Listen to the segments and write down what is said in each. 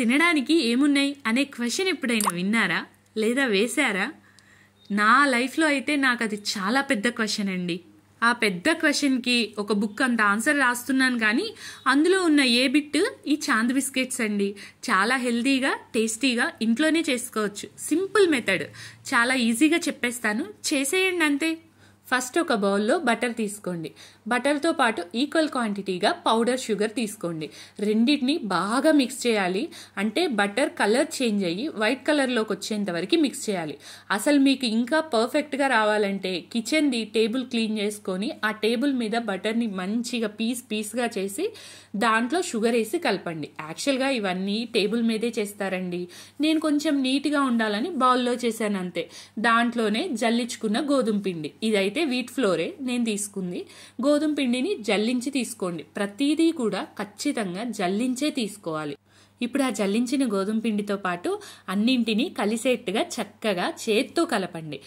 తినడానికి ఏమున్నాయి అనే క్వశ్చన్ ఎప్పుడైనా విన్నారా లేదా వేశారా? నా లైఫ్లో అయితే నాకు అది చాలా పెద్ద క్వశ్చన్ అండి. ఆ పెద్ద క్వశ్చన్కి ఒక బుక్ అంత ఆన్సర్ రాస్తున్నాను, కానీ అందులో ఉన్న ఏ బిట్ ఈ చాంద్ బిస్కెట్స్ అండి. చాలా హెల్తీగా టేస్టీగా ఇంట్లోనే చేసుకోవచ్చు. సింపుల్ మెథడ్, చాలా ఈజీగా చెప్పేస్తాను, చేసేయండి అంతే. ఫస్ట్ ఒక బౌల్లో బటర్ తీసుకోండి. బటర్తో పాటు ఈక్వల్ క్వాంటిటీగా పౌడర్ షుగర్ తీసుకోండి. రెండింటిని బాగా మిక్స్ చేయాలి. అంటే బటర్ కలర్ చేంజ్ అయ్యి వైట్ కలర్లోకి వచ్చేంత వరకు మిక్స్ చేయాలి. అసలు మీకు ఇంకా పర్ఫెక్ట్గా రావాలంటే కిచెన్ది టేబుల్ క్లీన్ చేసుకొని ఆ టేబుల్ మీద బటర్ని మంచిగా పీస్గా చేసి దాంట్లో షుగర్ వేసి కలపండి. యాక్చువల్గా ఇవన్నీ టేబుల్ మీదే చేస్తారండి. నేను కొంచెం నీట్గా ఉండాలని బౌల్లో చేశాను అంతే. దాంట్లోనే జల్లించుకున్న గోధుమ పిండి, ఇదైతే వీట్ ఫ్లోరే నేను తీసుకుంది. గోధుమ పిండిని జల్లించి తీసుకోండి. ప్రతిదీ కూడా ఖచ్చితంగా జల్లించే తీసుకోవాలి. ఇప్పుడు ఆ జల్లించిన గోధుమ పిండితో పాటు అన్నింటినీ కలిసేట్టుగా చక్కగా చేత్తో కలపండి.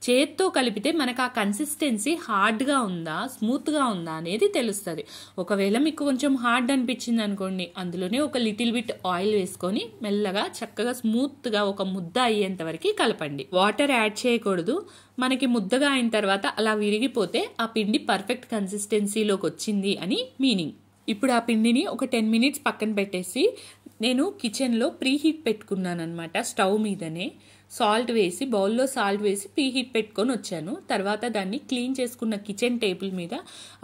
చేత్తో కలిపితే మనకు ఆ కన్సిస్టెన్సీ హార్డ్గా ఉందా స్మూత్గా ఉందా అనేది తెలుస్తుంది. ఒకవేళ మీకు కొంచెం హార్డ్ అనిపించింది అనుకోండి, అందులోనే ఒక లిటిల్ బిట్ ఆయిల్ వేసుకొని మెల్లగా చక్కగా స్మూత్గా ఒక ముద్ద అయ్యేంత వరకు కలపండి. వాటర్ యాడ్ చేయకూడదు. మనకి ముద్దగా అయిన తర్వాత అలా విరిగిపోతే ఆ పిండి పర్ఫెక్ట్ కన్సిస్టెన్సీలోకి వచ్చింది అని మీనింగ్. ఇప్పుడు ఆ పిండిని ఒక 10 మినిట్స్ పక్కన పెట్టేసి నేను కిచెన్లో ప్రీహీట్ పెట్టుకున్నాను అనమాట. స్టవ్ మీదనే బౌల్లో సాల్ట్ వేసి ప్రీహీట్ పెట్టుకొని వచ్చాను. తర్వాత దాన్ని క్లీన్ చేసుకున్న కిచెన్ టేబుల్ మీద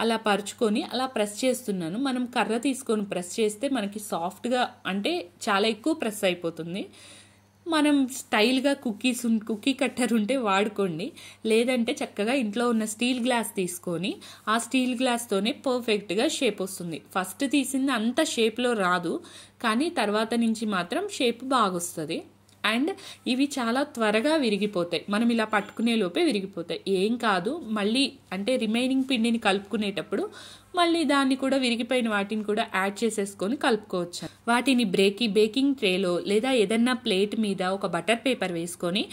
అలా పరుచుకొని అలా ప్రెస్ చేస్తున్నాను. మనం కర్ర తీసుకొని ప్రెస్ చేస్తే మనకి సాఫ్ట్గా, అంటే చాలా ఎక్కువ ప్రెస్ అయిపోతుంది. మనం స్టైల్గా కుక్కీ కట్టర్ ఉంటే వాడుకోండి. లేదంటే చక్కగా ఇంట్లో ఉన్న స్టీల్ గ్లాస్ తీసుకొని ఆ స్టీల్ గ్లాస్తోనే పర్ఫెక్ట్గా షేప్ వస్తుంది. ఫస్ట్ తీసింది అంత షేప్లో రాదు, కానీ తర్వాత నుంచి మాత్రం షేప్ బాగొస్తుంది. అండ్ ఇవి చాలా త్వరగా విరిగిపోతాయి. మనం ఇలా పట్టుకునే లోపే విరిగిపోతాయి. ఏం కాదు, మళ్ళీ అంటే రిమైనింగ్ పిండిని కలుపుకునేటప్పుడు మళ్ళీ దాన్ని కూడా విరిగిపోయిన వాటిని కూడా యాడ్ చేసేసుకొని కలుపుకోవచ్చు. వాటిని బేకింగ్ ట్రేలో లేదా ఏదన్నా ప్లేట్ మీద ఒక బటర్ పేపర్ వేసుకొని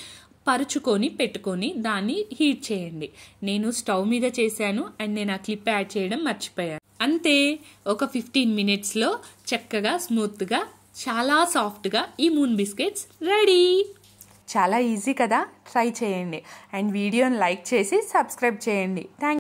పరుచుకొని పెట్టుకొని దాన్ని హీట్ చేయండి. నేను స్టవ్ మీద చేశాను అండ్ నేను ఆ క్లిప్ యాడ్ చేయడం మర్చిపోయాను. అంతే, ఒక 15 మినిట్స్లో చక్కగా స్మూత్గా చాలా సాఫ్ట్గా ఈ మూన్ బిస్కెట్స్ రెడీ. చాలా ఈజీ కదా, ట్రై చేయండి. అండ్ వీడియోని లైక్ చేసి సబ్స్క్రైబ్ చేయండి. థ్యాంక్